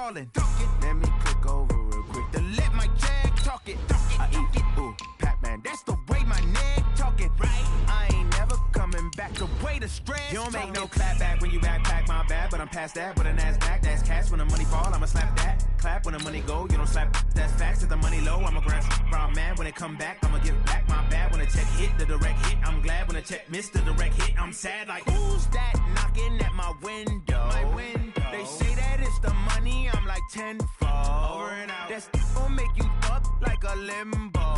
ballin'. Let me click over real quick to let my jag talk it. I eat, ooh, Pac-Man, that's the way my neck talking. Right? I ain't never coming back the way the stress. You don't make no clap back when you backpack, my bad, but I'm past that with an ass back. That's cash when the money fall, I'ma slap that. Clap when the money go, you don't slap. That's facts. If the money low, I'ma grab. I'm mad when it come back, I'ma give back. My bad when the check hit, the direct hit. I'm glad when the check missed the direct hit. I'm sad like who's that knocking at my window? My window. They say that it's the money, I'm like tenfold. Over and out. That's gon' make you up like a limbo.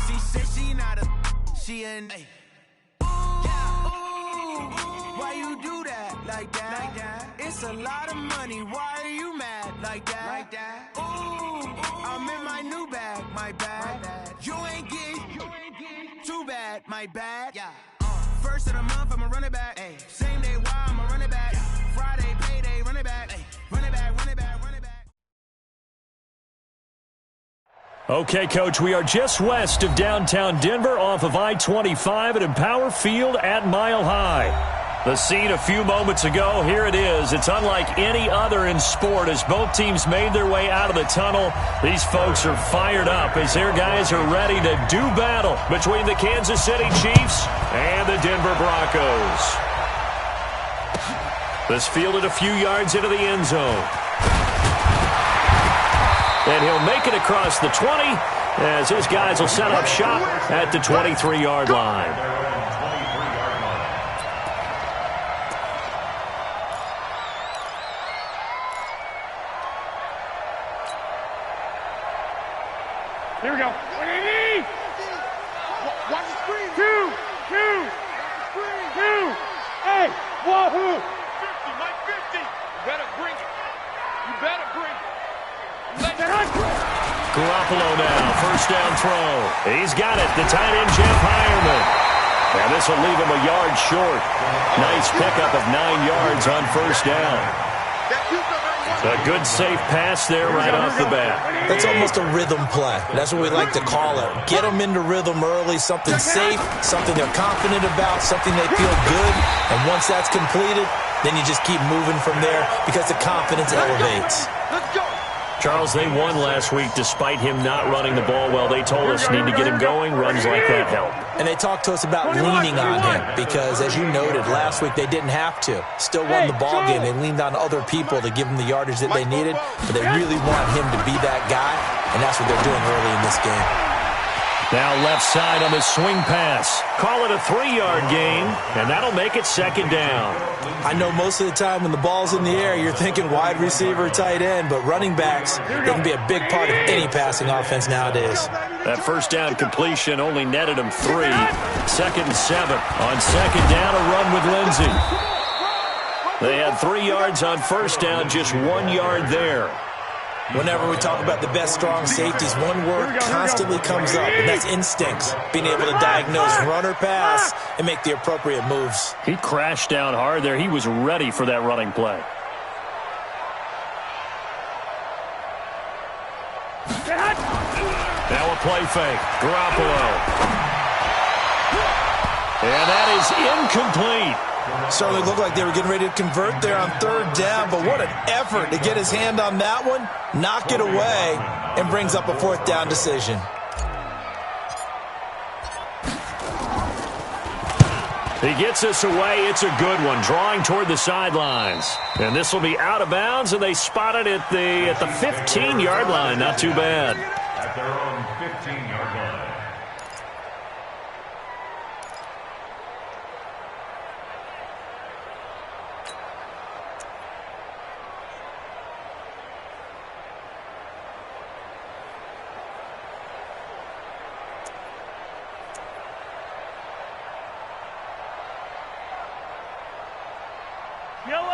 She said she not a, she an. Hey. Why you do that like that? Like that? It's a lot of money. Why are you mad like that? Like that? Ooh, I'm in my new bag, my bad. You ain't getting too bad, my bad. Yeah. First of the month, I'ma run it back. Ay. Same day, why I'ma run it back. Yeah. Friday, payday, run it back. Ay. Run it back, run it back, run it back. Okay, Coach, we are just west of downtown Denver off of I-25 at Empower Field at Mile High. The scene a few moments ago, here it is. It's unlike any other in sport as both teams made their way out of the tunnel. These folks are fired up as their guys are ready to do battle between the Kansas City Chiefs and the Denver Broncos. This fielded a few yards into the end zone. And he'll make it across the 20 as his guys will set up shop at the 23-yard line. Here we go. Watch the screen. Two. Hey, wahoo. 50, Mike, 50. You better bring it. You better bring it. Garoppolo now, first down throw. He's got it, the tight end, Jeff Heuerman. And this will leave him a yard short. Nice pickup of 9 yards on first down. A good, safe pass there right off the bat. That's almost a rhythm play. That's what we like to call it. Get them into rhythm early, something safe, something they're confident about, something they feel good. And once that's completed, then you just keep moving from there because the confidence elevates. Let's go. Charles, they won last week despite him not running the ball well. They told us need to get him going. Runs like that help. And they talked to us about leaning on him because, as you noted, last week they didn't have to. Still won the ball game. They leaned on other people to give them the yardage that they needed, but they really want him to be that guy, and that's what they're doing early in this game. Now left side on the swing pass. Call it a 3-yard gain, and that'll make it second down. I know most of the time when the ball's in the air, you're thinking wide receiver, tight end, but running backs, they can be a big part of any passing offense nowadays. That first down completion only netted him 3. Second and 7. On second down, a run with Lindsey. They had 3 yards on first down, just 1 yard there. Whenever we talk about the best strong safeties, one word constantly comes up, and that's instincts. Being able to diagnose run or pass and make the appropriate moves. He crashed down hard there. He was ready for that running play. Now a play fake. Garoppolo. And that is incomplete. Certainly looked like they were getting ready to convert there on third down, but what an effort to get his hand on that one, knock it away, and brings up a fourth down decision. He gets us away. It's a good one, drawing toward the sidelines. And this will be out of bounds, and they spot it at the 15-yard line. Not too bad. At their own 15-yard line.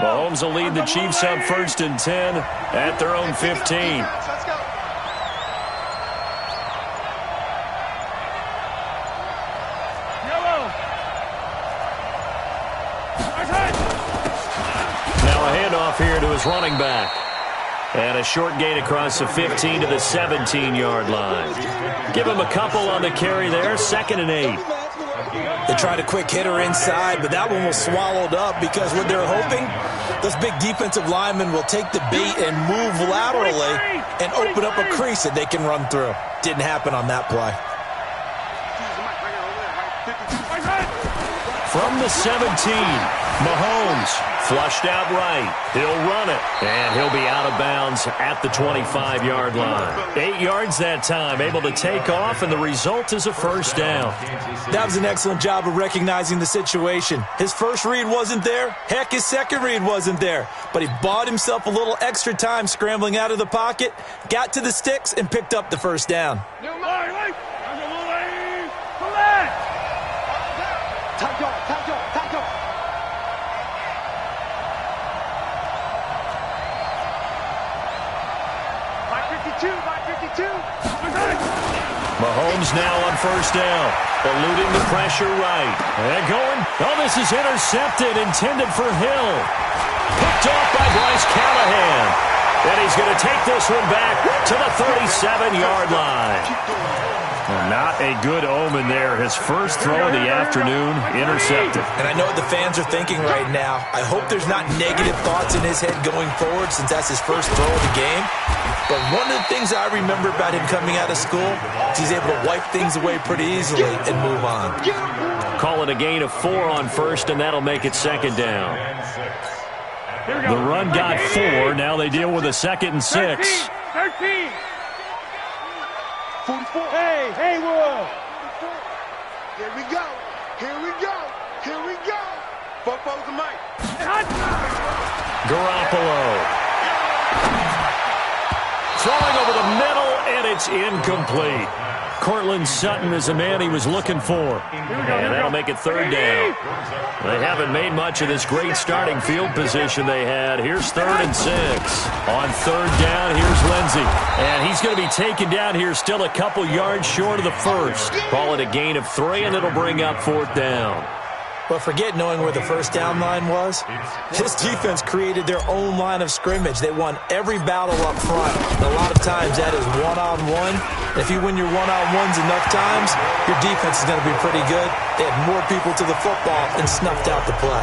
Mahomes will lead the Chiefs up first and 10 at their own 15. Now a handoff here to his running back. And a short gain across the 15 to the 17-yard line. Give him a couple on the carry there, 2nd and 8. They tried a quick hitter inside, but that one was swallowed up because what they're hoping, those big defensive linemen will take the bait and move laterally and open up a crease that they can run through. Didn't happen on that play. From the 17, Mahomes flushed out right. He'll run it, and he'll be out of bounds at the 25-yard line. 8 yards that time, able to take off, and the result is a first down. That was an excellent job of recognizing the situation. His first read wasn't there. Heck, his second read wasn't there. But he bought himself a little extra time scrambling out of the pocket, got to the sticks, and picked up the first down. Mahomes now on first down, eluding the pressure right. And going. Oh, this is intercepted, intended for Hill. Picked off by Bryce Callahan. And he's going to take this one back to the 37-yard line. Not a good omen there. His first throw of the afternoon, intercepted. And I know what the fans are thinking right now. I hope there's not negative thoughts in his head going forward since that's his first throw of the game. But one of the things I remember about him coming out of school is he's able to wipe things away pretty easily and move on. Call it a gain of 4 on first, and that'll make it second down. The run got 4. Now they deal with a 2nd and 6. 13. 44. Hey, Will. Here we go. Here we go. Here we go. Football's the mic. Garoppolo. Throwing over the middle, and it's incomplete. Cortland Sutton is the man he was looking for. And that'll make it third down. They haven't made much of this great starting field position they had. Here's 3rd and 6. On third down, here's Lindsey. And he's going to be taken down here still a couple yards short of the first. Call it a gain of 3, and it'll bring up 4th down. But forget knowing where the first down line was. This defense created their own line of scrimmage. They won every battle up front. And a lot of times that is one-on-one. If you win your one-on-ones enough times, your defense is going to be pretty good. They had more people to the football and snuffed out the play.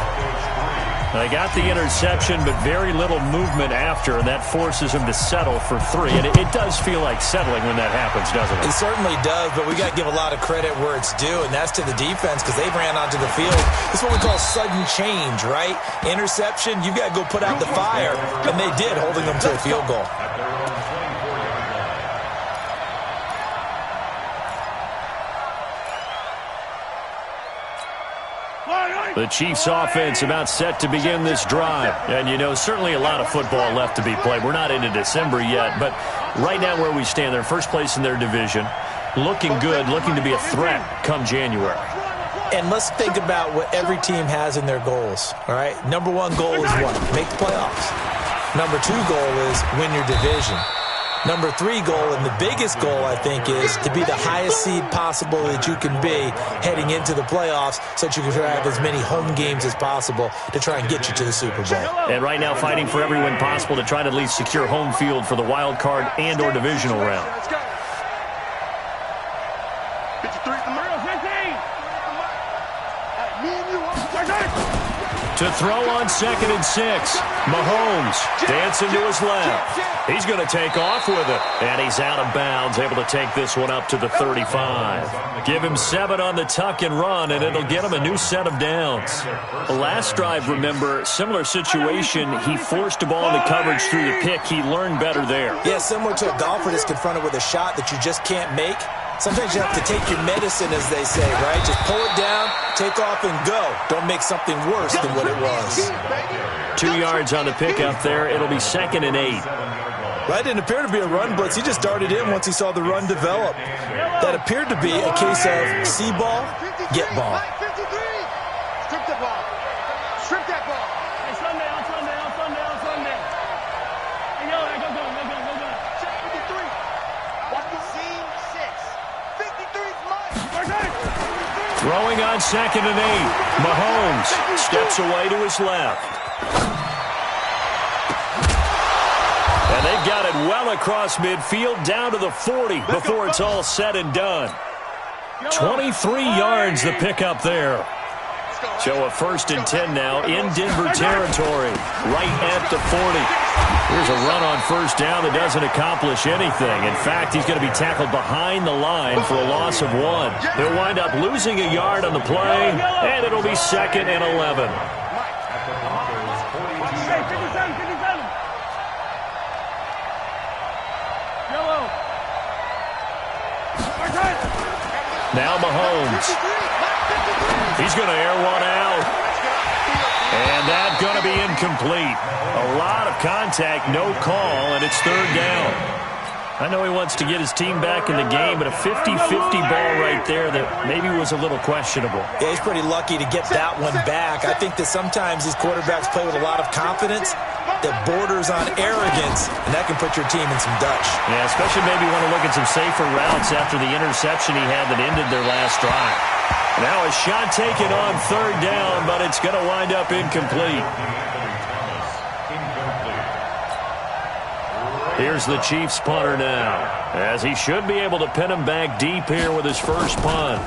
They got the interception, but very little movement after, and that forces them to settle for 3. And it does feel like settling when that happens, doesn't it? It certainly does, but we got to give a lot of credit where it's due, and that's to the defense because they ran onto the field. This is what we call sudden change, right? Interception, you got to go put out the fire, and they did, holding them to a field goal. The Chiefs offense about set to begin this drive. And, you know, certainly a lot of football left to be played. We're not into December yet, but right now where we stand, they're first place in their division. Looking good, looking to be a threat come January. And let's think about what every team has in their goals, all right? Number 1 goal is what? Make the playoffs. Number 2 goal is win your division. Number 3 goal, and the biggest goal, I think, is to be the highest seed possible that you can be heading into the playoffs so that you can have as many home games as possible to try and get you to the Super Bowl. And right now fighting for every win possible to try to at least secure home field for the wild card and or divisional round. To throw on 2nd and 6. Mahomes dancing to his left. He's going to take off with it. And he's out of bounds, able to take this one up to the 35. Give him 7 on the tuck and run, and it'll get him a new set of downs. The last drive, remember, similar situation. He forced a ball into coverage through the pick. He learned better there. Yeah, similar to a golfer that's confronted with a shot that you just can't make. Sometimes you have to take your medicine, as they say, right? Just pull it down, take off, and go. Don't make something worse than what it was. 2 yards on the pickup there. It'll be 2nd and 8. That didn't appear to be a run blitz. He just darted in once he saw the run develop. That appeared to be a case of see ball, get ball. Strip the ball. Strip that ball. Hey, Sunday. Hey, go. 53. Watch the scene 6. 53's mine. Throwing on 2nd and 8. Mahomes steps away to his left. And they've got it well across midfield, down to the 40 before it's all said and done. 23 yards the pickup there. So a 1st and 10 now in Denver territory, right at the 40. Here's a run on 1st down that doesn't accomplish anything. In fact, he's going to be tackled behind the line for a loss of 1. He'll wind up losing a yard on the play, and it'll be 2nd and 11. Now Mahomes. He's going to air one out. And that's going to be incomplete. A lot of contact, no call, and it's 3rd down. I know he wants to get his team back in the game, but a 50-50 ball right there that maybe was a little questionable. Yeah, he's pretty lucky to get that one back. I think that sometimes these quarterbacks play with a lot of confidence that borders on arrogance, and that can put your team in some Dutch. Yeah, especially maybe want to look at some safer routes after the interception he had that ended their last drive. Now a shot taken on 3rd down, but it's going to wind up incomplete. Here's the Chiefs punter now, as he should be able to pin him back deep here with his first punt.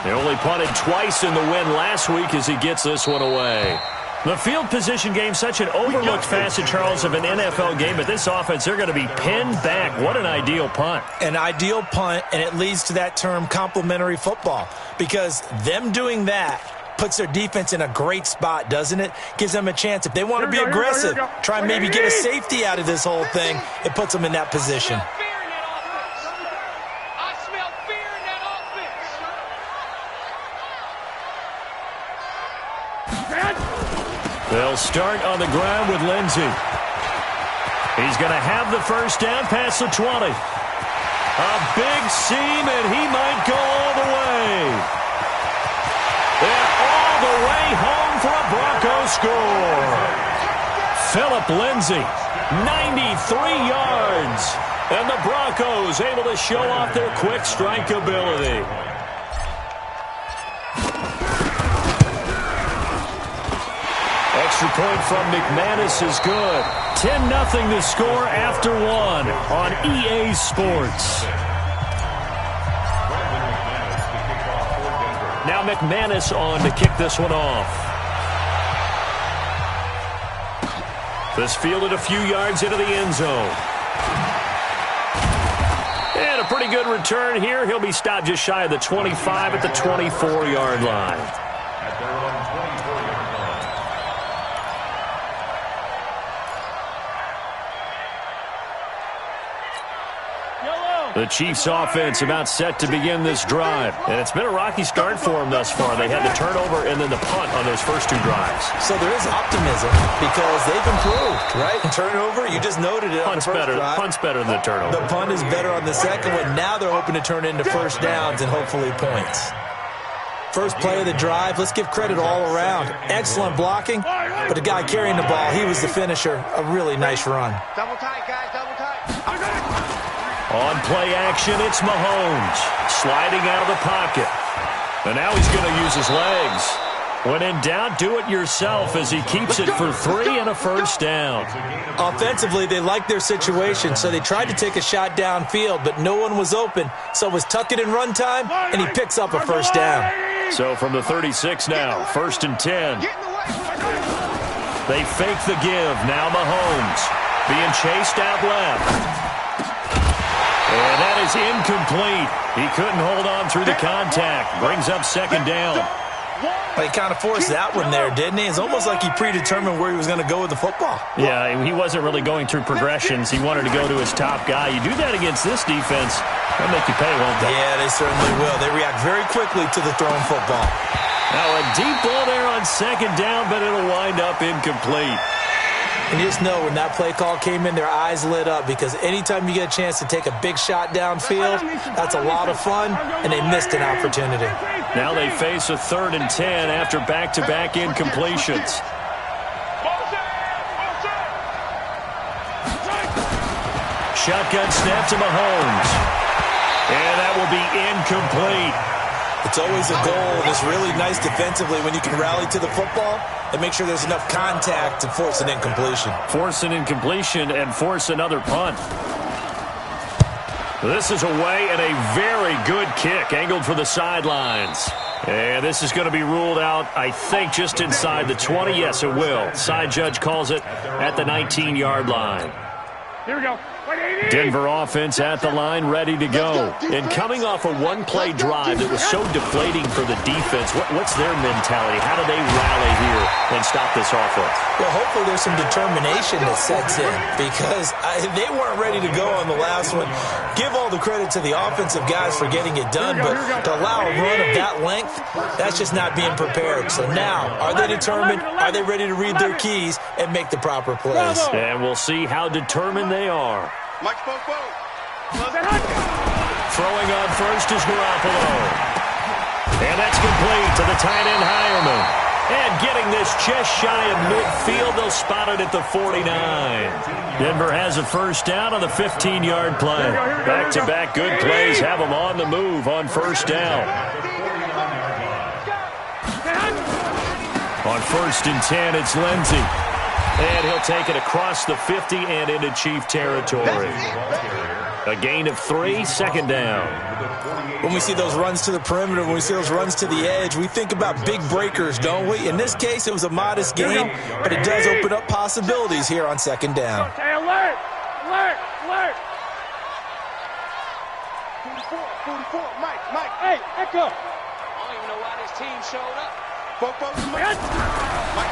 They only punted twice in the win last week as he gets this one away. The field position game, such an overlooked facet, Charles, of an NFL game, but this offense, they're going to be pinned back. What an ideal punt. An ideal punt, and it leads to that term complementary football, because them doing that puts their defense in a great spot, doesn't it? Gives them a chance. If they want to be aggressive, try and maybe get a safety out of this whole thing, it puts them in that position. They'll start on the ground with Lindsey. He's going to have the 1st down past the 20. A big seam, and he might go all the way. And all the way home for a Broncos score. Phillip Lindsay, 93 yards. And the Broncos able to show off their quick strike ability. Extra point from McManus is good. 10-0 to score after 1 on EA Sports. Now McManus on to kick this one off. This fielded a few yards into the end zone. And a pretty good return here. He'll be stopped just shy of the 25 at the 24-yard line. At their own 24-yard line. The Chiefs offense about set to begin this drive. And it's been a rocky start for them thus far. They had the turnover and then the punt on those first 2 drives. So there is optimism because they've improved, right? Turnover, you just noted it on the first drive. Punt's better than the turnover. The punt is better on the second one. Now they're hoping to turn into 1st downs and hopefully points. First play of the drive, let's give credit all around. Excellent blocking, but the guy carrying the ball, he was the finisher. A really nice run. Double tight, guys, double tight. On play action, it's Mahomes sliding out of the pocket. And now he's going to use his legs. When in doubt, do it yourself as he keeps it for 3 and a 1st down. Offensively, they liked their situation, so they tried to take a shot downfield, but no one was open. So it was tuck it in run time, and he picks up a 1st down. So from the 36 now, 1st and 10. They fake the give. Now Mahomes being chased out left. And that is incomplete. He couldn't hold on through the contact. Brings up 2nd down. He kind of forced that one there, didn't he? It's almost like he predetermined where he was going to go with the football. Yeah, he wasn't really going through progressions. He wanted to go to his top guy. You do that against this defense, they'll make you pay, won't they? Yeah, they certainly will. They react very quickly to the thrown football. Now a deep ball there on 2nd down, but it'll wind up incomplete. And you just know when that play call came in, their eyes lit up because anytime you get a chance to take a big shot downfield, that's a lot of fun, and they missed an opportunity. Now they face a 3rd and 10 after back-to-back incompletions. Shotgun snap to Mahomes. And that will be incomplete. It's always a goal, and it's really nice defensively when you can rally to the football and make sure there's enough contact to force an incompletion. Force an incompletion and force another punt. This is away and a very good kick angled for the sidelines. And this is going to be ruled out, I think, just inside the 20. Yes, it will. Side judge calls it at the 19-yard line. Here we go. Denver offense at the line, ready to go. And coming off a one-play drive that was so deflating for the defense, what's their mentality? How do they rally here and stop this offense? Well, hopefully there's some determination that sets in because they weren't ready to go on the last one. Give all the credit to the offensive guys for getting it done, but to allow a run of that length, that's just not being prepared. So now, are they determined? Are they ready to read their keys and make the proper plays? And we'll see how determined they are. Mike Popo. Throwing on first is Garoppolo. And that's complete to the tight end Hireman. And getting this just shy of midfield, they'll spot it at the 49. Denver has a first down on the 15-yard play. Back-to-back good plays have them on the move on first down. On 1st and 10, it's Lindsey. And he'll take it across the 50 and into Chief territory. A gain of 3, 2nd down. When we see those runs to the perimeter, when we see those runs to the edge, we think about big breakers, don't we? In this case, it was a modest gain, but it does open up possibilities here on 2nd down. Hey, alert! Alert! Alert! 44, Mike, hey, Echo! I don't even know why this team showed up.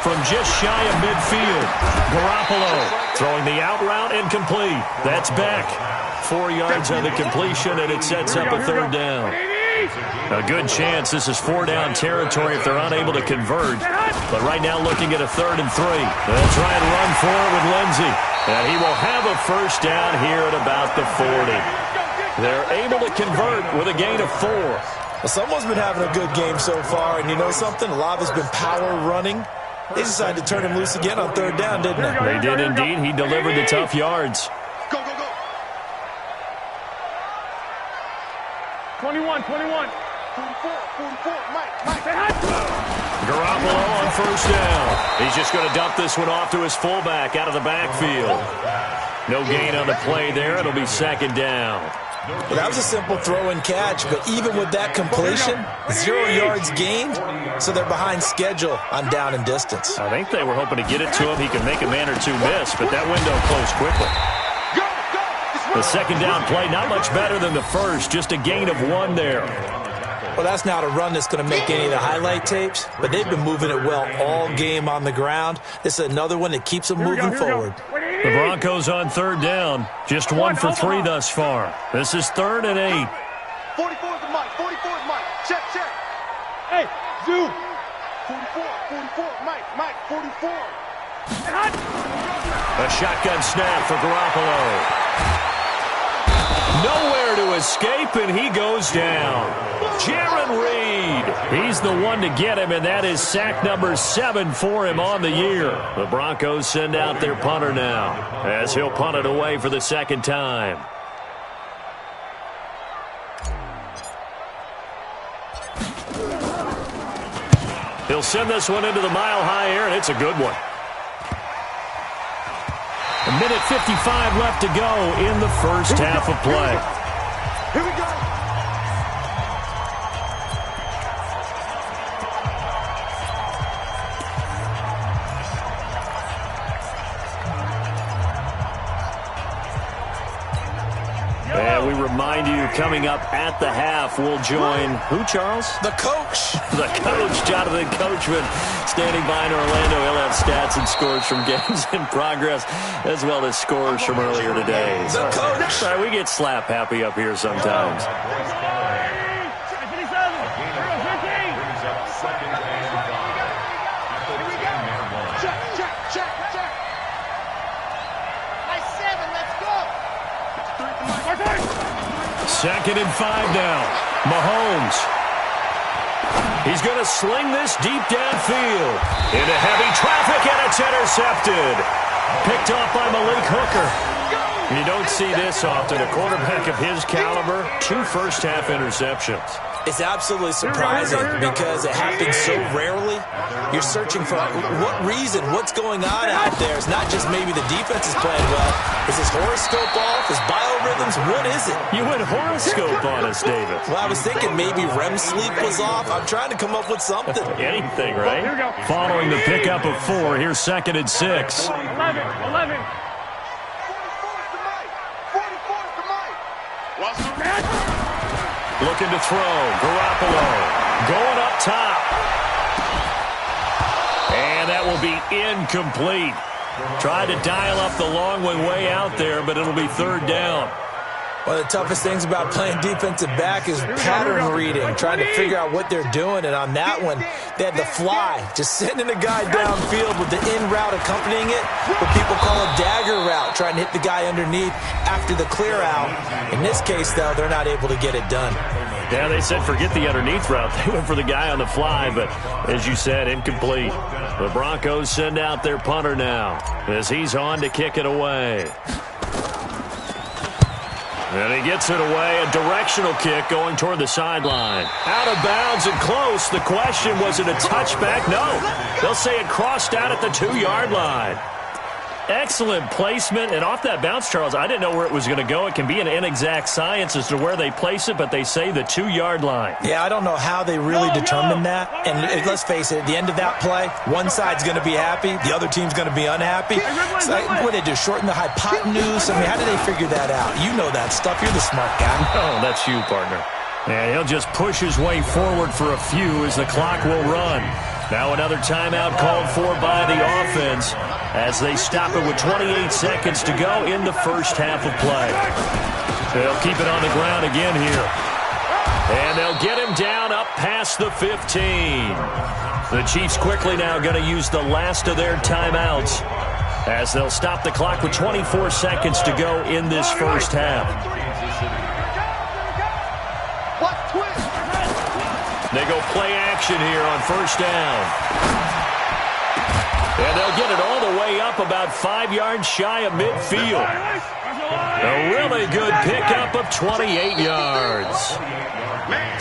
From just shy of midfield, Garoppolo throwing the out route and complete. That's back. 4 yards on the completion, and it sets up a 3rd down. A good chance this is 4-down territory if they're unable to convert. But right now looking at a 3rd and 3. They'll try and run for it with Lindsey. And he will have a first down here at about the 40. They're able to convert with a gain of 4. Well, someone's been having a good game so far, and you know something? A lot has been power running. They decided to turn him loose again on 3rd down, didn't they? They did indeed. He delivered the tough yards. Go, go, go. 21, 44, Mike. Garoppolo on first down. He's just going to dump this one off to his fullback out of the backfield. No gain on the play there. It'll be 2nd down. Well, that was a simple throw and catch, but even with that completion, 0 yards gained, so they're behind schedule on down and distance. I think they were hoping to get it to him. He can make a man or two miss, but that window closed quickly. The 2nd down play, not much better than the first, just a gain of 1 there. Well, that's not a run that's going to make any of the highlight tapes, but they've been moving it well all game on the ground. This is another one that keeps them moving forward. The Broncos on 3rd down. Just 1 for 3 thus far. This is 3rd and 8. 44 is Mike. Check. Hey, Zoo. 44, Mike, 44. A shotgun snap for Garoppolo. Nowhere to escape, and he goes down. Jaron Reed. He's the one to get him, and that is sack number 7 for him on the year. The Broncos send out their punter now, as he'll punt it away for the 2nd time. He'll send this one into the mile-high air, and it's a good one. A minute 55 left to go in the first half of play. Here we go. And we remind you, coming up at the half, we'll join who, Charles? The coach. The coach, Jonathan Coachman, standing by in Orlando. He'll have stats and scores from games in progress, as well as scores from earlier today. The coach. Sorry, we get slap happy up here sometimes. Check. Nice 7, let's go. 2nd and 5 now. Mahomes. He's going to sling this deep downfield. Into heavy traffic, and it's intercepted. Picked off by Malik Hooker. You don't see this often. A quarterback of his caliber, 2 first-half interceptions. It's absolutely surprising because it happens so rarely. You're searching for what reason, what's going on out there. It's not just maybe the defense is playing well. Is his horoscope off? His biorhythms? What is it? You went horoscope on us, David. Well, I was thinking maybe REM sleep was off. I'm trying to come up with something. Anything, right? Following the pickup of 4, here's 2nd and 6. 11. Looking to throw. Garoppolo going up top. And that will be incomplete. Tried to dial up the long one way out there, but it'll be 3rd down. One of the toughest things about playing defensive back is pattern reading, trying to figure out what they're doing. And on that one, they had the fly, just sending a guy downfield with the in route accompanying it, what people call a dagger route, trying to hit the guy underneath after the clear out. In this case, though, they're not able to get it done. Yeah, they said forget the underneath route. They went for the guy on the fly, but as you said, incomplete. The Broncos send out their punter now as he's on to kick it away. And he gets it away, a directional kick going toward the sideline. Out of bounds and close. The question, was it a touchback? No. They'll say it crossed out at the 2-yard line. Excellent placement, and off that bounce, Charles, I didn't know where it was going to go. It can be an inexact science as to where they place it, but they say the 2-yard line. Yeah, I don't know how they really determined that. And let's face it, at the end of that play, one side's going to be happy, the other team's going to be unhappy. So, what did they do, shorten the hypotenuse? I mean, how did they figure that out? You know that stuff. You're the smart guy. Oh, that's you, partner. And he'll just push his way forward for a few as the clock will run. Now another timeout called for by the offense as they stop it with 28 seconds to go in the first half of play. They'll keep it on the ground again here. And they'll get him down up past the 15. The Chiefs quickly now going to use the last of their timeouts as they'll stop the clock with 24 seconds to go in this first half. They go play action here on first down. And they'll get it all the way up about 5 yards shy of midfield. A really good pickup of 28 yards.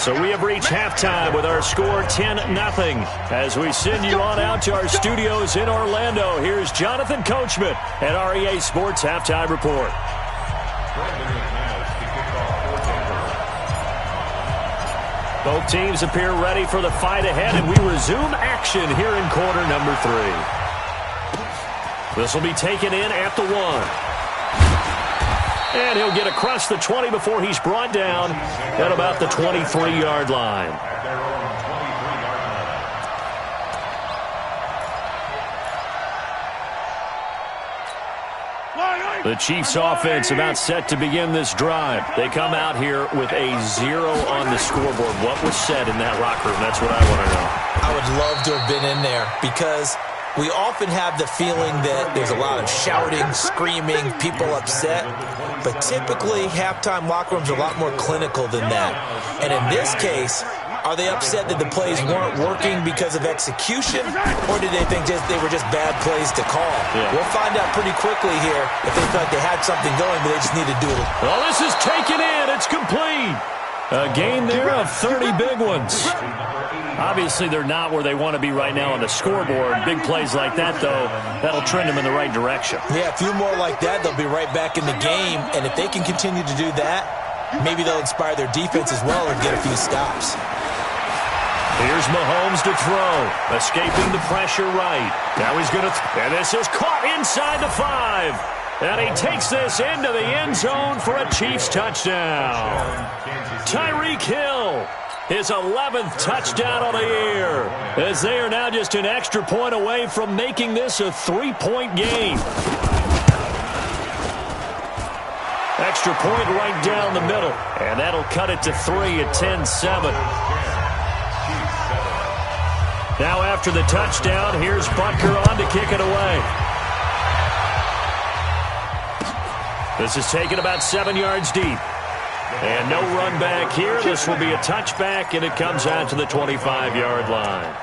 So we have reached halftime with our score 10-0. As we send you on out to our studios in Orlando, here's Jonathan Coachman at REA Sports Halftime Report. Both teams appear ready for the fight ahead, and we resume action here in quarter number 3. This will be taken in at the 1. And he'll get across the 20 before he's brought down at about the 23-yard line. The Chiefs offense about set to begin this drive. They come out here with a 0 on the scoreboard. What was said in that locker room? That's what I want to know. I would love to have been in there because we often have the feeling that there's a lot of shouting, screaming, people upset. But typically, halftime locker rooms are a lot more clinical than that. And in this case, are they upset that the plays weren't working because of execution, or did they think they were just bad plays to call? Yeah. We'll find out pretty quickly here if they felt like they had something going, but they just need to do it. Well, this is taken in. It's complete. A game there of 30 big ones. Obviously, they're not where they want to be right now on the scoreboard. Big plays like that, though, that'll trend them in the right direction. Yeah, a few more like that, they'll be right back in the game. And if they can continue to do that, maybe they'll inspire their defense as well and get a few stops. Here's Mahomes to throw, escaping the pressure right. Now he's going to, and this is caught inside the 5. And he takes this into the end zone for a Chiefs touchdown. Tyreek Hill, his 11th touchdown on the year, as they are now just an extra point away from making this a 3-point game. Extra point right down the middle, and that'll cut it to 3 at 10-7. Now after the touchdown, here's Butker on to kick it away. This is taken about 7 yards deep. And no run back here. This will be a touchback, and it comes out to the 25-yard line.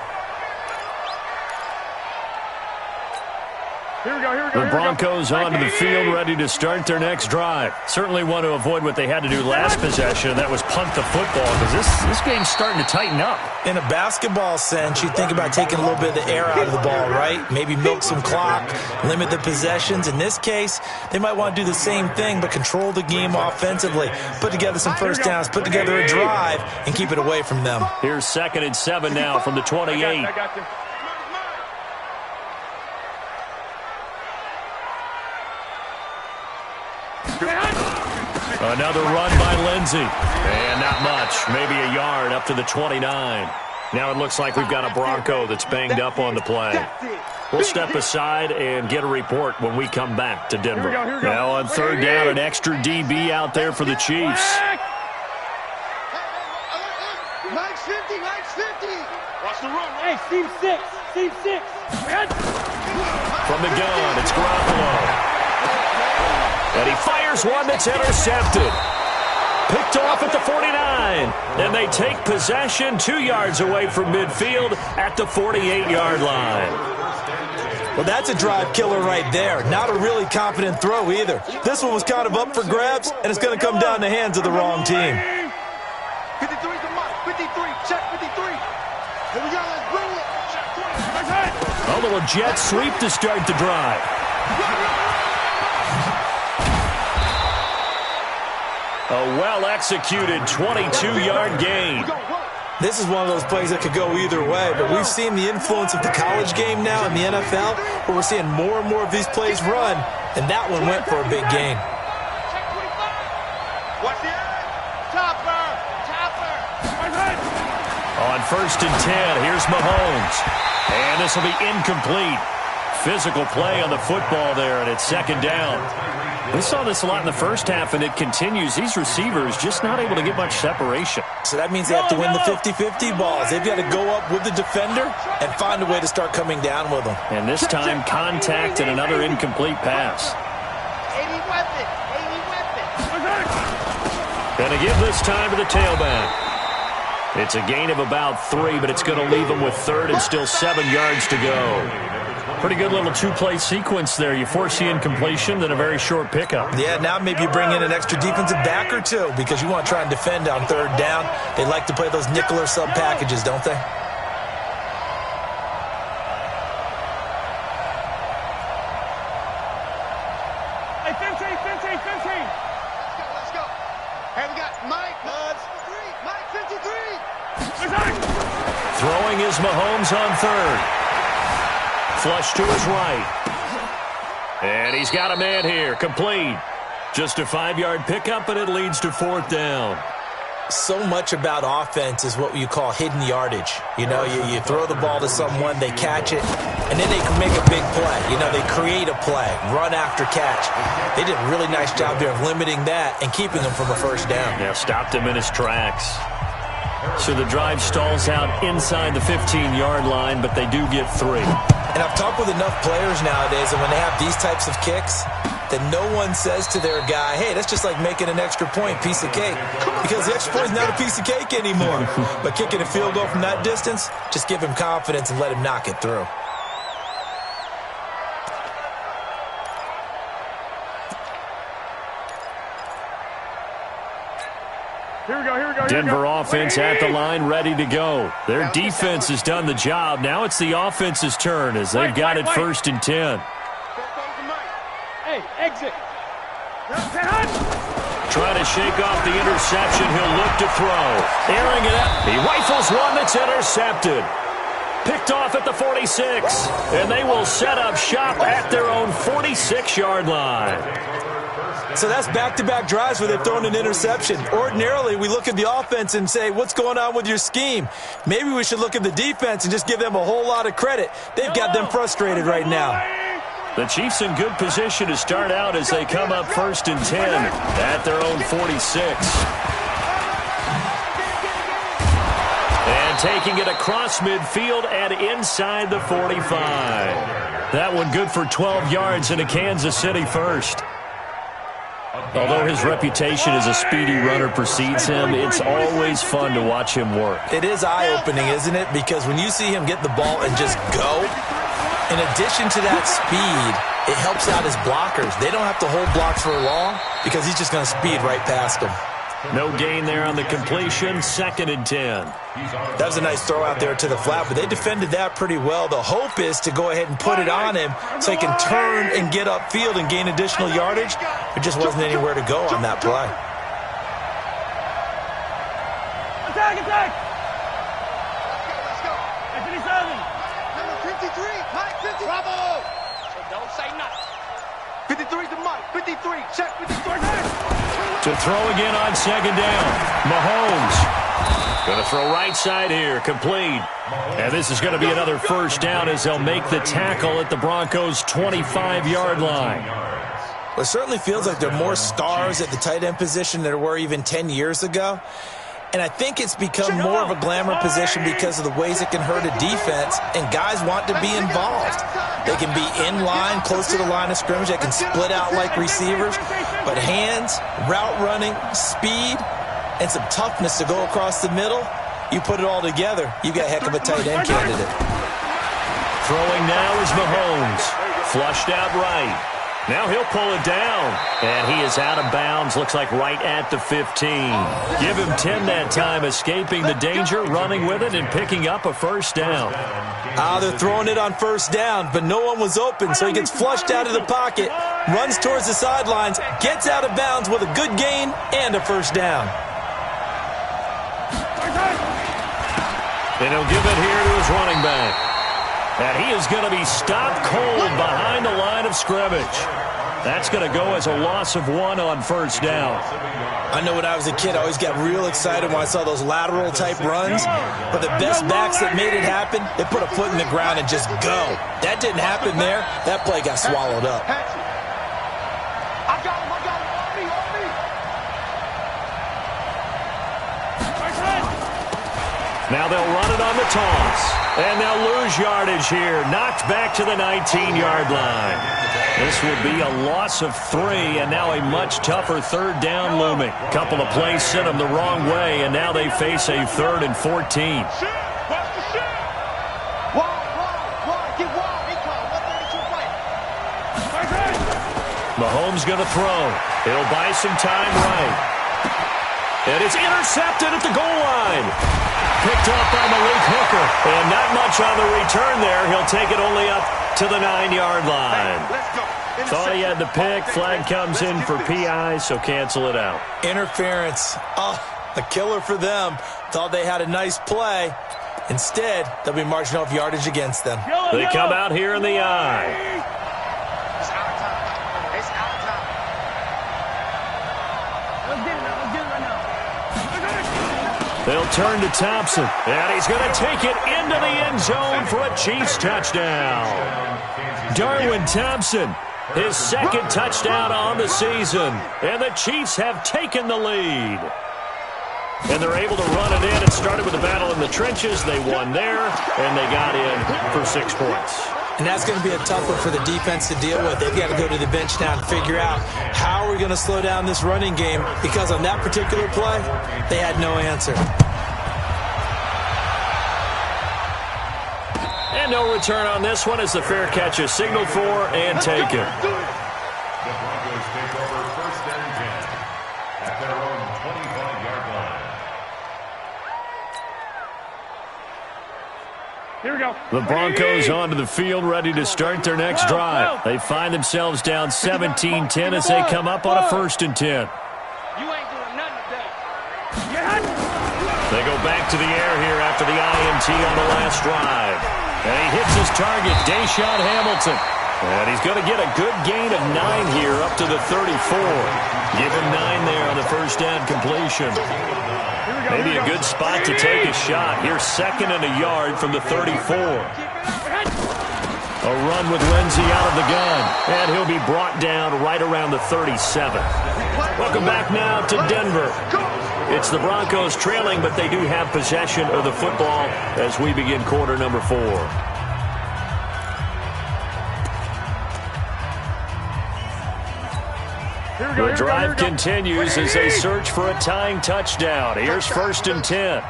The Broncos onto the field, ready to start their next drive. Certainly want to avoid what they had to do last possession, and that was punt the football, because this game's starting to tighten up. In a basketball sense, you think about taking a little bit of the air out of the ball, right? Maybe milk some clock, limit the possessions. In this case, they might want to do the same thing, but control the game offensively. Put together some first downs, put together a drive, and keep it away from them. Here's 2nd and 7 now from the 28. Another run by Lindsey. And not much. Maybe a yard up to the 29. Now it looks like we've got a Bronco that's banged up on the play. We'll step aside and get a report when we come back to Denver. Now on 3rd down, an extra DB out there for the Chiefs. Mike's 50, Mike's 50. Watch the run. Hey, Steve 6. Steve 6. From the gun, it's Garoppolo. And he fires one that's intercepted. Picked off at the 49. And they take possession 2 yards away from midfield at the 48-yard line. Well, that's a drive killer right there. Not a really confident throw either. This one was kind of up for grabs, and it's going to come down in the hands of the wrong team. 53 to Mike. 53. Check 53. Here we go. Let's bring it. Check 20. A little jet sweep to start the drive. A well-executed 22-yard gain. This is one of those plays that could go either way, but we've seen the influence of the college game now in the NFL, where we're seeing more and more of these plays run, and that one went for a big gain. Watch the edge. Topper. On 1st and 10, here's Mahomes. And this will be incomplete. Physical play on the football there, and it's 2nd down. We saw this a lot in the first half, and it continues. These receivers just not able to get much separation. So that means they have to win the 50-50 balls. They've got to go up with the defender and find a way to start coming down with them. And this time, contact and another incomplete pass. 80 weapon. And again this time to the tailback. It's a gain of about 3, but it's going to leave them with 3rd and still 7 yards to go. Pretty good little 2-play sequence there. You force the incompletion, then a very short pickup. Yeah, now maybe you bring in an extra defensive back or two because you want to try and defend on 3rd down. They like to play those nickel or sub packages, don't they? Hey, 15. Let's go. Hey, we got Mike. Mike 53. Throwing is Mahomes on 3rd. Flush to his right. And he's got a man here. Complete. Just a 5-yard pickup, and it leads to 4th down. So much about offense is what you call hidden yardage. You know, you throw the ball to someone, they catch it, and then they can make a big play. You know, they create a play, run after catch. They did a really nice job there of limiting that and keeping him from a 1st down. Yeah, stopped him in his tracks. So the drive stalls out inside the 15-yard line, but they do get 3. And I've talked with enough players nowadays, and when they have these types of kicks, that no one says to their guy, hey, that's just like making an extra point, piece of cake. Because the extra point is not a piece of cake anymore. But kicking a field goal from that distance, just give him confidence and let him knock it through. Here we go. Denver offense at the line, ready to go. Their defense has done the job. Now it's the offense's turn as they've got it 1st and 10. Hey, exit. Trying to shake off the interception. He'll look to throw. Airing it up. He rifles one that's intercepted. Picked off at the 46. And they will set up shop at their own 46-yard line. So that's back-to-back drives where they've thrown an interception. Ordinarily, we look at the offense and say, what's going on with your scheme? Maybe we should look at the defense and just give them a whole lot of credit. They've got them frustrated right now. The Chiefs in good position to start out as they come up 1st and 10 at their own 46. And taking it across midfield and inside the 45. That one good for 12 yards and a Kansas City 1st. Although his reputation as a speedy runner precedes him, it's always fun to watch him work. It is eye-opening, isn't it? Because when you see him get the ball and just go, in addition to that speed, it helps out his blockers. They don't have to hold blocks for long because he's just going to speed right past them. No gain there on the completion, 2nd and 10. That was a nice throw out there to the flat, but they defended that pretty well. The hope is to go ahead and put it on him so he can turn and get upfield and gain additional yardage. There just wasn't anywhere to go on that play. Attack, attack! Let's go. 57. Number 53, Mike 50. Bravo! So don't say nothing. 53 to Mike, 53, check 53. To throw again on 2nd down. Mahomes going to throw right side here, complete. And this is going to be another 1st down as they'll make the tackle at the Broncos' 25-yard line. Well, it certainly feels like there are more stars at the tight end position than there were even 10 years ago. And I think it's become more of a glamour position because of the ways it can hurt a defense, and guys want to be involved. They can be in line, close to the line of scrimmage. They can split out like receivers. But hands, route running, speed, and some toughness to go across the middle, you put it all together, you got a heck of a tight end candidate. Throwing now is Mahomes. Flushed out right. Now he'll pull it down. And he is out of bounds. Looks like right at the 15. Give him 10 that time, escaping the danger, running with it, and picking up a 1st down. They're throwing it on 1st down, but no one was open, so he gets flushed out of the pocket, runs towards the sidelines, gets out of bounds with a good gain and a 1st down. And he'll give it here to his running back. And he is going to be stopped cold behind the line of scrimmage. That's going to go as a loss of 1 on 1st down. I know when I was a kid, I always got real excited when I saw those lateral-type runs. But the best backs that made it happen, they put a foot in the ground and just go. That didn't happen there. That play got swallowed up. I got him, on me. Now they'll run it on the toss. And they'll lose yardage here. Knocked back to the 19-yard line. This will be a loss of 3, and now a much tougher 3rd down looming. Couple of plays sent them the wrong way, and now they face a 3rd and 14. Watch the shit. Wide. Get wide. Recon. 132 play. Mahomes going to throw. He'll buy some time right. And it's intercepted at the goal line. Picked off by Malik Hooker. And not much on the return there. He'll take it only up to the 9-yard line. Thought he had the pick. Flag comes in for PI, so cancel it out. Interference. Oh, a killer for them. Thought they had a nice play. Instead, they'll be marching off yardage against them. They come out here in the eye. It's out of time. It's out of time. Let's get it right now. They'll turn to Thompson, and he's going to take it into the end zone for a Chiefs touchdown. Darwin Thompson, his 2nd touchdown on the season, and the Chiefs have taken the lead. And they're able to run it in. It started with a battle in the trenches. They won there, and they got in for 6 points. And that's going to be a tough one for the defense to deal with. They've got to go to the bench now and figure out how are we going to slow down this running game, because on that particular play, they had no answer. And no return on this one as the fair catch is signaled for and taken. The Broncos take over 1st and 10 at their own 25-yard line. Here we go. The Broncos onto the field, ready to start their next drive. They find themselves down 17-10 as they come up on a 1st and 10. You ain't doing nothing today. They go back to the air here after the INT on the last drive. And he hits his target, Deshaun Hamilton. And he's going to get a good gain of 9 here up to the 34. Give him 9 there on the 1st down completion. Maybe a good spot to take a shot. Here's 2nd and a yard from the 34. A run with Lindsey out of the gun. And he'll be brought down right around the 37. Welcome back now to Denver. It's the Broncos trailing, but they do have possession of the football as we begin quarter number 4. The drive continues as they search for a tying touchdown. Here's 1st and 10.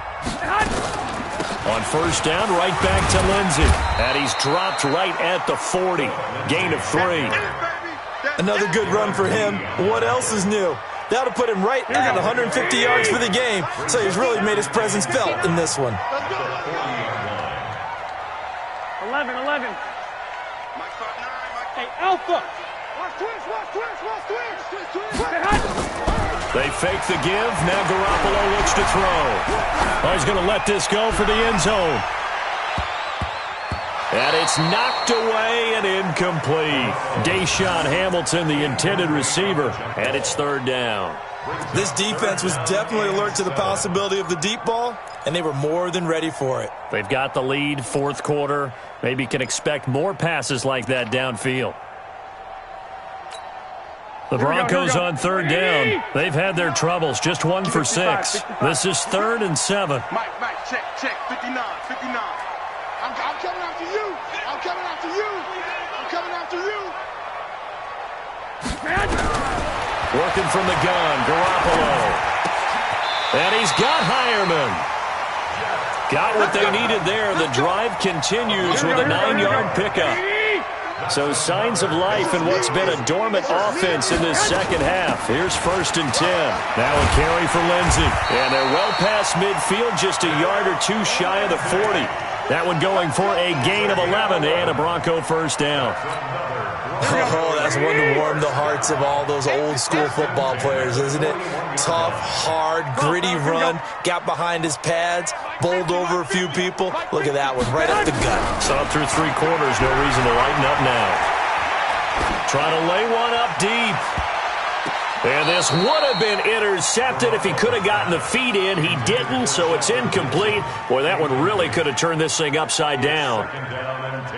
On first down, right back to Lindsey. And he's dropped right at the 40. Gain of 3. Another good run for him. What else is new? That'll put him right at 150 yards for the game. So he's really made his presence felt in this one. 11. Hey, Alpha. They fake the give. Now Garoppolo looks to throw. Oh, he's going to let this go for the end zone. And it's knocked away and incomplete. Deshaun Hamilton, the intended receiver, and it's third down. This defense was definitely alert to the possibility of the deep ball, and they were more than ready for it. They've got the lead, fourth quarter. Maybe can expect more passes like that downfield. The Broncos on third down. They've had their troubles, just 1 for 6. This is 3rd and 7. Mike, check, 59. I'm coming after you. I'm coming after you. Working from the gun, Garoppolo. And he's got Hireman. Got what they needed there. The drive continues with a 9-yard pickup. So signs of life in what's been a dormant offense in this second half. Here's 1st and 10. Now a carry for Lindsey. And they're well past midfield, just a yard or 2 shy of the 40. That one going for a gain of 11 and a Bronco first down. Oh, that's one to warm the hearts of all those old school football players, isn't it? Tough, hard, gritty run, got behind his pads, bowled over a few people. Look at that one, right up the gut. Saw it through 3 quarters, no reason to lighten up now. Trying to lay one up deep. And this would have been intercepted if he could have gotten the feet in. He didn't, so it's incomplete. Boy, that one really could have turned this thing upside down.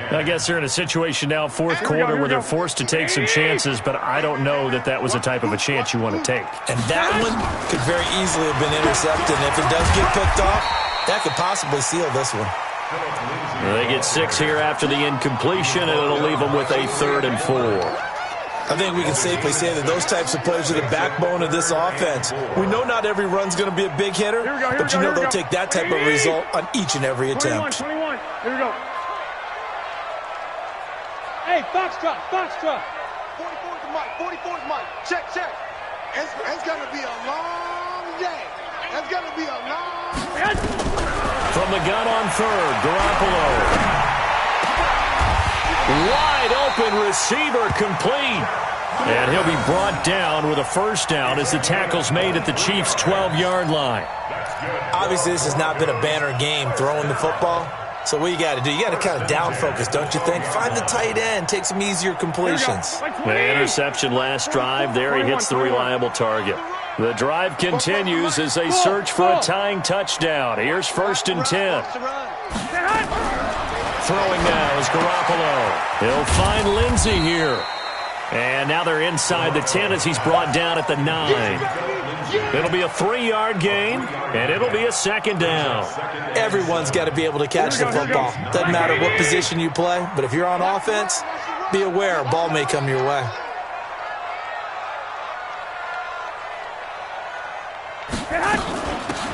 I guess they're in a situation now, fourth quarter, where they're forced to take some chances, but I don't know that that was the type of a chance you want to take. And that one could very easily have been intercepted. And if it does get picked off, that could possibly seal this one. They get 6 here after the incompletion, and it'll leave them with a 3rd and 4. I think we can safely say that those types of plays are the backbone of this offense. We know not every run's going to be a big hitter, but you know they'll take that type of result on each and every attempt. 21. Here we go. Hey, Foxtrot. 44's Mike. Check. It's going to be a long day. From the gun on 3rd, Garoppolo. Wide open receiver complete. And he'll be brought down with a first down as the tackle's made at the Chiefs' 12-yard line. Obviously, this has not been a banner game throwing the football. So what you got to do, you got to kind of down focus, don't you think? Find the tight end, take some easier completions. The interception last drive there. He hits the reliable target. The drive continues as they search for a tying touchdown. Here's 1st and 10. Throwing now is Garoppolo. He'll find Lindsey here. And now they're inside the 10 as he's brought down at the 9. It'll be a 3-yard gain, and it'll be a 2nd down. Everyone's got to be able to catch the football. Doesn't matter what position you play, but if you're on offense, be aware a ball may come your way.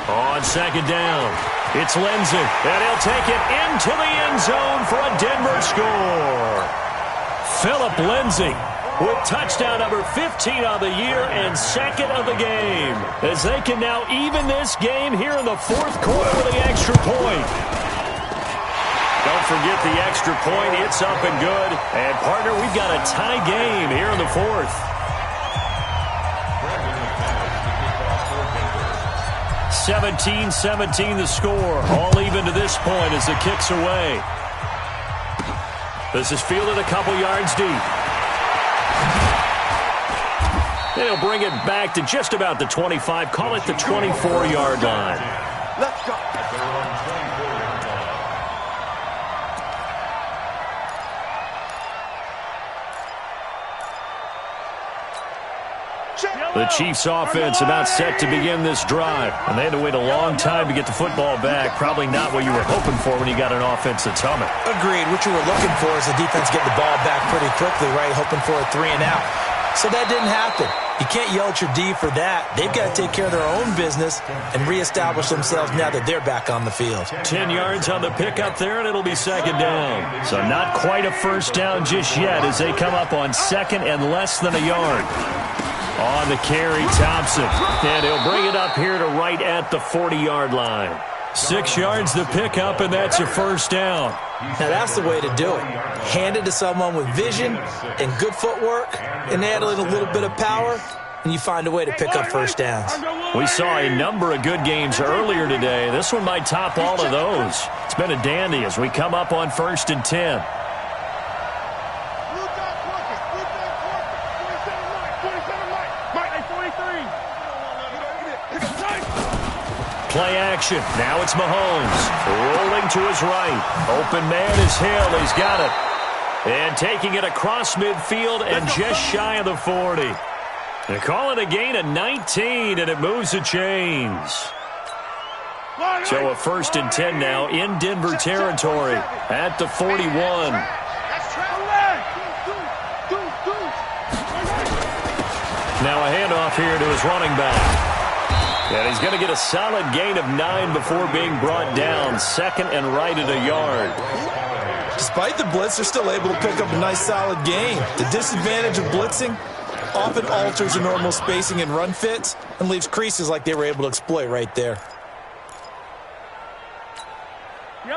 On 2nd down, it's Lindsey, and he'll take it into the end zone for a Denver score. Philip Lindsey with touchdown number 15 of the year and 2nd of the game, as they can now even this game here in the 4th quarter with the extra point. Don't forget the extra point. It's up and good. And, partner, we've got a tie game here in the 4th. 17-17 the score. All even to this point as the kick's away. This is fielded a couple yards deep. They'll bring it back to just about the 25. Call it the 24-yard line. Let's go. The Chiefs offense about set to begin this drive. And they had to wait a long time to get the football back. Probably not what you were hoping for when you got an offense that's humming. Agreed. What you were looking for is the defense get the ball back pretty quickly, right? Hoping for a 3 and out. So that didn't happen. You can't yell at your D for that. They've got to take care of their own business and reestablish themselves now that they're back on the field. 10 yards on the pickup there, and it'll be second down. So not quite a first down just yet as they come up on second and less than a yard. On the carry, Thompson. And he'll bring it up here to right at the 40-yard line. 6 yards the pickup, and that's a first down. Now, that's the way to do it. Hand it to someone with vision and good footwork, and add a little bit of power, and you find a way to pick up first downs. We saw a number of good games earlier today. This one might top all of those. It's been a dandy as we come up on 1st and 10. Play action. Now it's Mahomes. Rolling to his right. Open man is Hill. He's got it. And taking it across midfield and just shy of the 40. They call it a gain of 19, and it moves the chains. So a 1st and 10 now in Denver territory at the 41. Now a handoff here to his running back. And he's going to get a solid gain of 9 before being brought down. 2nd and right at a yard. Despite the blitz, they're still able to pick up a nice solid gain. The disadvantage of blitzing often alters the normal spacing and run fits and leaves creases like they were able to exploit right there.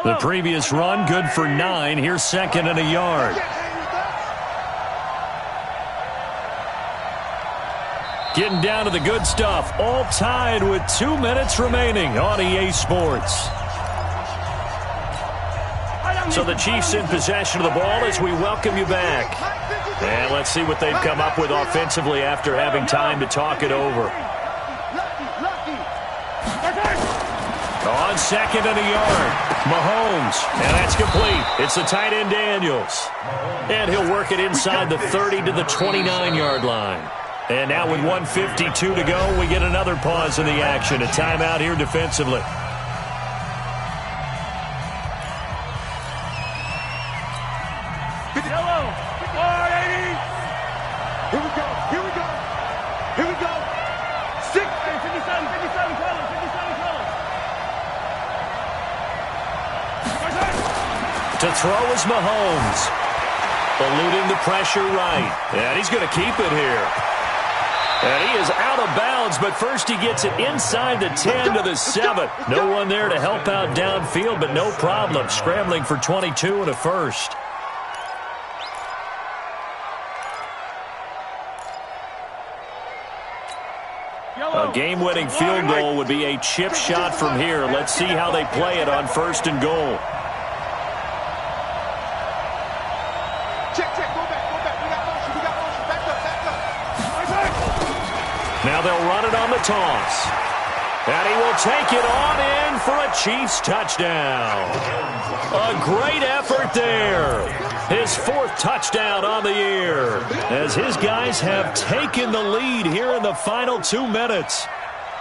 The previous run good for 9. Here's 2nd and a yard. Getting down to the good stuff. All tied with 2 minutes remaining on EA Sports. So the Chiefs in possession of the ball as we welcome you back. And let's see what they've come up with offensively after having time to talk it over. On 2nd and a yard. Mahomes. And that's complete. It's the tight end Daniels. And he'll work it inside the 30 to the 29-yard line. And now with 1:52 to go, we get another pause in the action. A timeout here defensively. Yellow. 480. Here we go. Here we go. Here we go. 6. 57 colors. 57 colors. To throw is Mahomes. Eluding the pressure right. And he's going to keep it here. And he is out of bounds, but first he gets it inside the 10 to the 7. No one there to help out downfield, but no problem. Scrambling for 22 and a first. A game-winning field goal would be a chip shot from here. Let's see how they play it on 1st and goal. Now they'll run it on the toss. And he will take it on in for a Chiefs touchdown. A great effort there. His 4th touchdown on the year as his guys have taken the lead here in the final 2 minutes.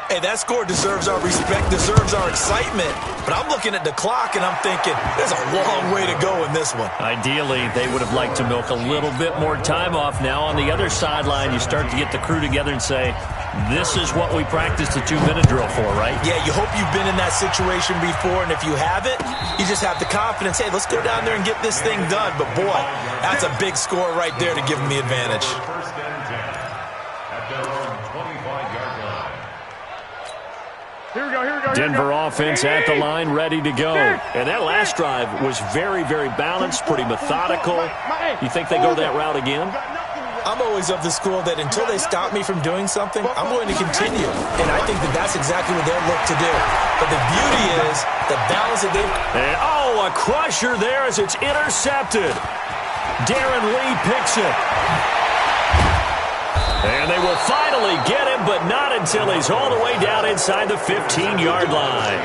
Hey, that score deserves our respect, deserves our excitement. But I'm looking at the clock, and I'm thinking, there's a long way to go in this one. Ideally, they would have liked to milk a little bit more time off. Now on the other sideline, you start to get the crew together and say, this is what we practiced the 2-minute drill for, right? Yeah, you hope you've been in that situation before, and if you haven't, you just have the confidence, hey, let's go down there and get this thing done. But, boy, that's a big score right there to give them the advantage. 1st and 10 at their own 25-yard line. Here we go. Here we go. Denver offense at the line, ready to go. And that last drive was very, very balanced, pretty methodical. You think they go that route again? I'm always of the school that until they stop me from doing something, I'm going to continue. And I think that that's exactly what they'll look to do. But the beauty is the balance that they've... And, a crusher there as it's intercepted. Darren Lee picks it. And they will finally get him, but not until he's all the way down inside the 15-yard line.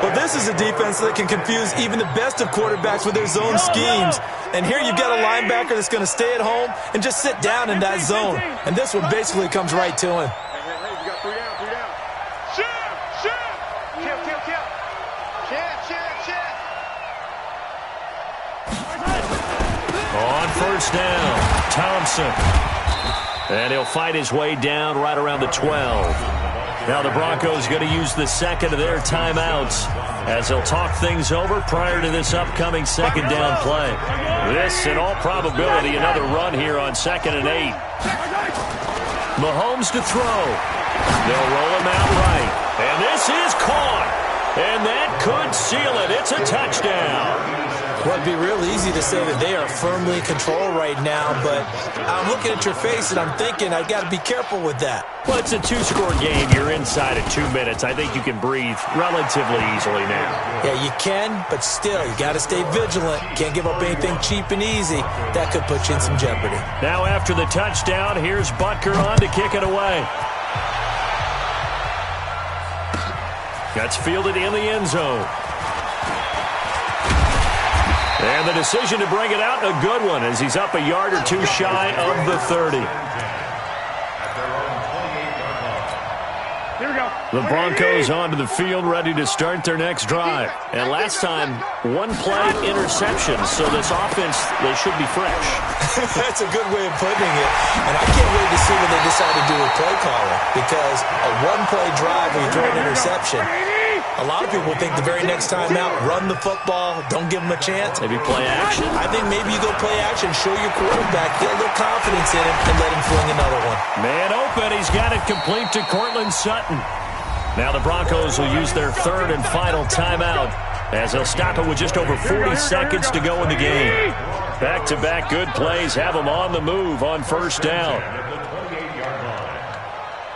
Well, this is a defense that can confuse even the best of quarterbacks with their zone schemes. And here you've got a linebacker that's going to stay at home and just sit down in that zone. And this one basically comes right to him. You got 3 down, 3 down. Shift. Kill. Shift. On 1st down, Thompson. And he'll fight his way down right around the 12. Now the Broncos going to use the second of their timeouts as they'll talk things over prior to this upcoming second down play. This, in all probability, another run here on 2nd and 8. Mahomes to throw. They'll roll him out right. And this is caught. And that could seal it. It's a touchdown. Well, it'd be real easy to say that they are firmly in control right now, but I'm looking at your face and I'm thinking I've got to be careful with that. Well, it's a two-score game. You're inside of 2 minutes. I think you can breathe relatively easily now. Yeah, you can, but still, you got to stay vigilant. Can't give up anything cheap and easy. That could put you in some jeopardy. Now after the touchdown, here's Butker on to kick it away. That's fielded in the end zone. And the decision to bring it out, a good one, as he's up a yard or two shy of the 30. Here we go. The Broncos onto the field, ready to start their next drive. And last time, one play interception, so this offense, they should be fresh. That's a good way of putting it. And I can't wait to see what they decide to do with play calling, because a one-play drive where you throw an interception, a lot of people think the very next time out, run the football, don't give them a chance. Maybe play action. I think maybe you go play action, show your quarterback, get a little confidence in him, and let him fling another one. Man open, he's got it complete to Cortland Sutton. Now the Broncos will use their third and final timeout as they'll stop it with just over 40 seconds to go in the game. Back-to-back good plays have them on the move on first down.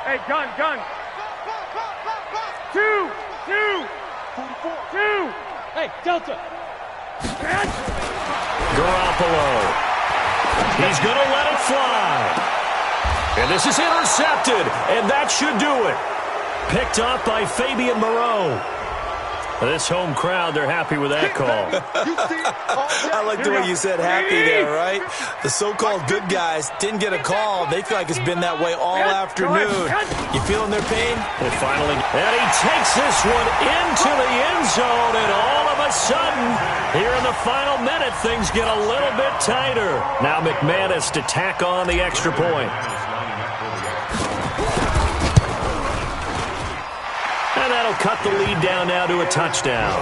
Hey, gun. Two. Hey, Delta. Garoppolo. He's going to let it fly. And this is intercepted, and that should do it. Picked up by Fabian Moreau. This home crowd, they're happy with that call. I like the way you said happy there, right? The so-called good guys didn't get a call. They feel like it's been that way all afternoon. You feeling their pain? And finally, and he takes this one into the end zone, and all of a sudden, here in the final minute, things get a little bit tighter. Now McManus to tack on the extra point. And that'll cut the lead down now to a touchdown.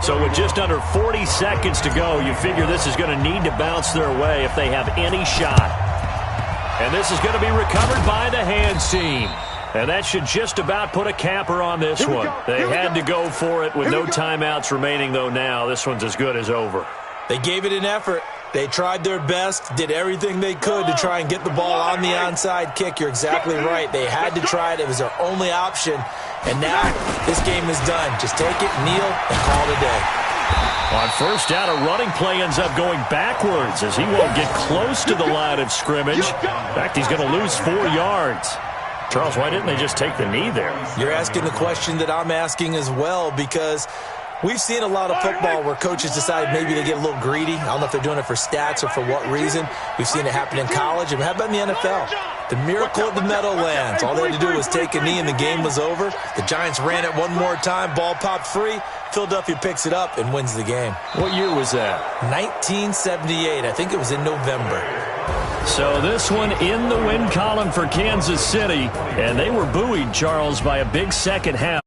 So with just under 40 seconds to go, you figure this is going to need to bounce their way if they have any shot. And this is going to be recovered by the hands team. And that should just about put a capper on this one. They had to go for it with no timeouts remaining, though now. This one's as good as over. They gave it an effort. They tried their best, did everything they could to try and get the ball on the onside kick. You're exactly right. They had to try it. It was their only option. And now this game is done. Just take it, kneel, and call it a day. On first down, a running play ends up going backwards as he won't get close to the line of scrimmage. In fact, he's going to lose 4 yards. Charles, why didn't they just take the knee there? You're asking the question that I'm asking as well, because we've seen a lot of football where coaches decide maybe they get a little greedy. I don't know if they're doing it for stats or for what reason. We've seen it happen in college. And how about in the NFL? The miracle of the Meadowlands. All they had to do was take a knee and the game was over. The Giants ran it one more time. Ball popped free. Philadelphia picks it up and wins the game. What year was that? 1978. I think it was in November. So this one in the win column for Kansas City. And they were buoyed, Charles, by a big second half.